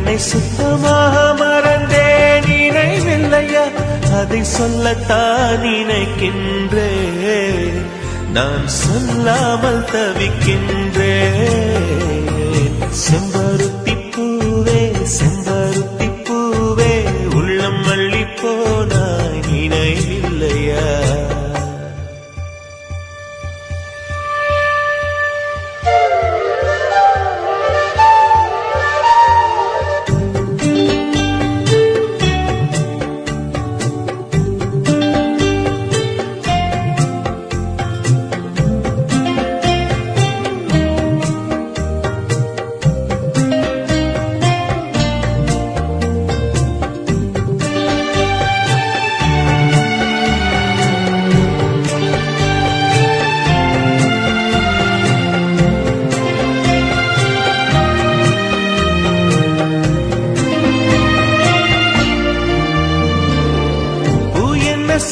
என்னை சுத்தமாக மறந்தேன் நினைவில்லையா? அதை சொல்லத்தான் நினைக்கின்றேன், நான் சொல்லாமல் தவிக்கின்றேன். செம்பருத்தி பூவே செம்பருத்தி பூவே உள்ளம் அள்ளி போனாய் நினைவில்லையா?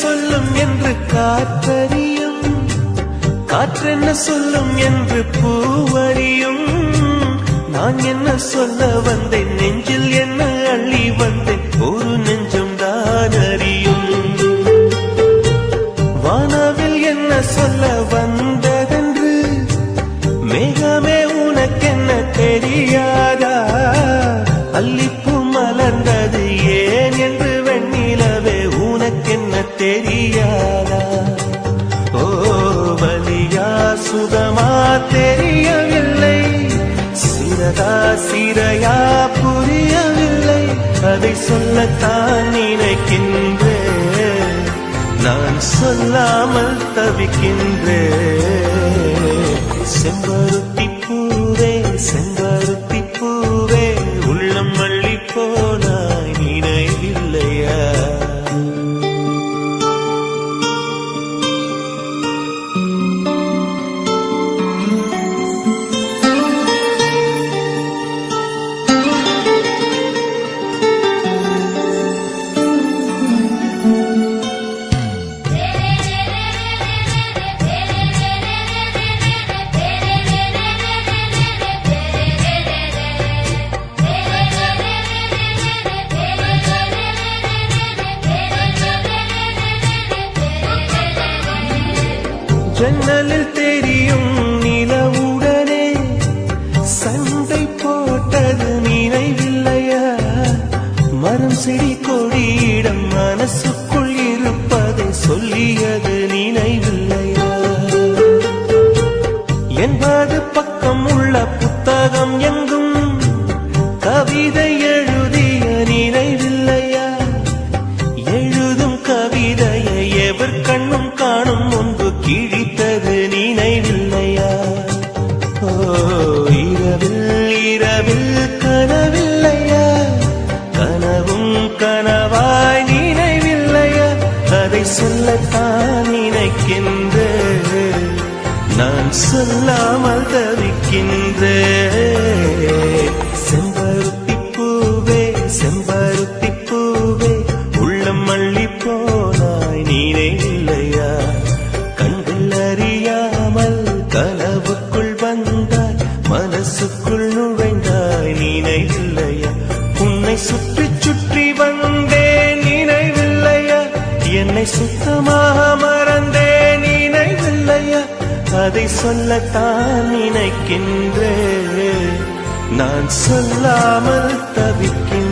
சொல்லும் என்று காற்றறியும், காற்றென்ன சொல்லும் என்று பூவறியும். நான் என்ன சொல்ல வந்தேன், நெஞ்சில் என்ன அள்ளி வந்தேன், ஒரு நெஞ்சம் தான் அறியும். வானவில் என்ன சொல்ல வந்ததென்று மேகமே உனக்கென்ன தெரியாதா? அல்லிப்பூ மலர்ந்தது ஏன் என்று வெண்ணிலவே உனக்கென்ன தெரியாதா? ஓ வலியா சுகமா தெரியவில்லை, சிறதா சிறையா புரியவில்லை. அதை சொல்லத்தான் நினைக்கின்றேன், நான் சொல்லாமல் தவிக்கின்றேன். செம்பருத்தி பூவே செம்பருத்தி பூவே உள்ளம் அள்ளி போனாய் நினைவில்லையா? ஜன்னலில் தெரியும் நிலவுடனே சண்டை போட்டது நினைவில்லையா? மரம் செடி கொடியிடம் மனசுக்குள் இருப்பதை சொல்லியது நினைவில்லையா? 80 பக்கம் உள்ள புத்தகம் எங்கும் கவிதை எழுதிய நினைவில்லையா? எழுதும் கவிதையை எவர் கண்ணும் காணும் முன்பு கிழித்தது நினைவில்லையா? ஓ இரவில் இரவில் கனவில்லையா? கனவும் கனவாய் நினைவில்லையா? அதை சொல்லத்தான் நினைக்கின்றேன், நான் சொல்லாமல் தவிக்கின்றேன். செம்பருத்தி பூவே செம்பருத்தி பூவே உள்ளம் அள்ளி போனாய் நினைவில்லையா? கண்கள் அறியாமல் கனவுக்குள் வந்தாய், மனசுக்குள் நுழைந்தாய் நினைவில்லையா? உன்னை சுற்றி சுற்றி வந்தேன் நினைவில்லையா? என்னை சுத்தமாக மறந்தேன் நினைவில்லையா? அதை சொல்லத்தான் நினைக்கின்றேன், நான் சொல்லாமல் தவிக்கின்றேன்.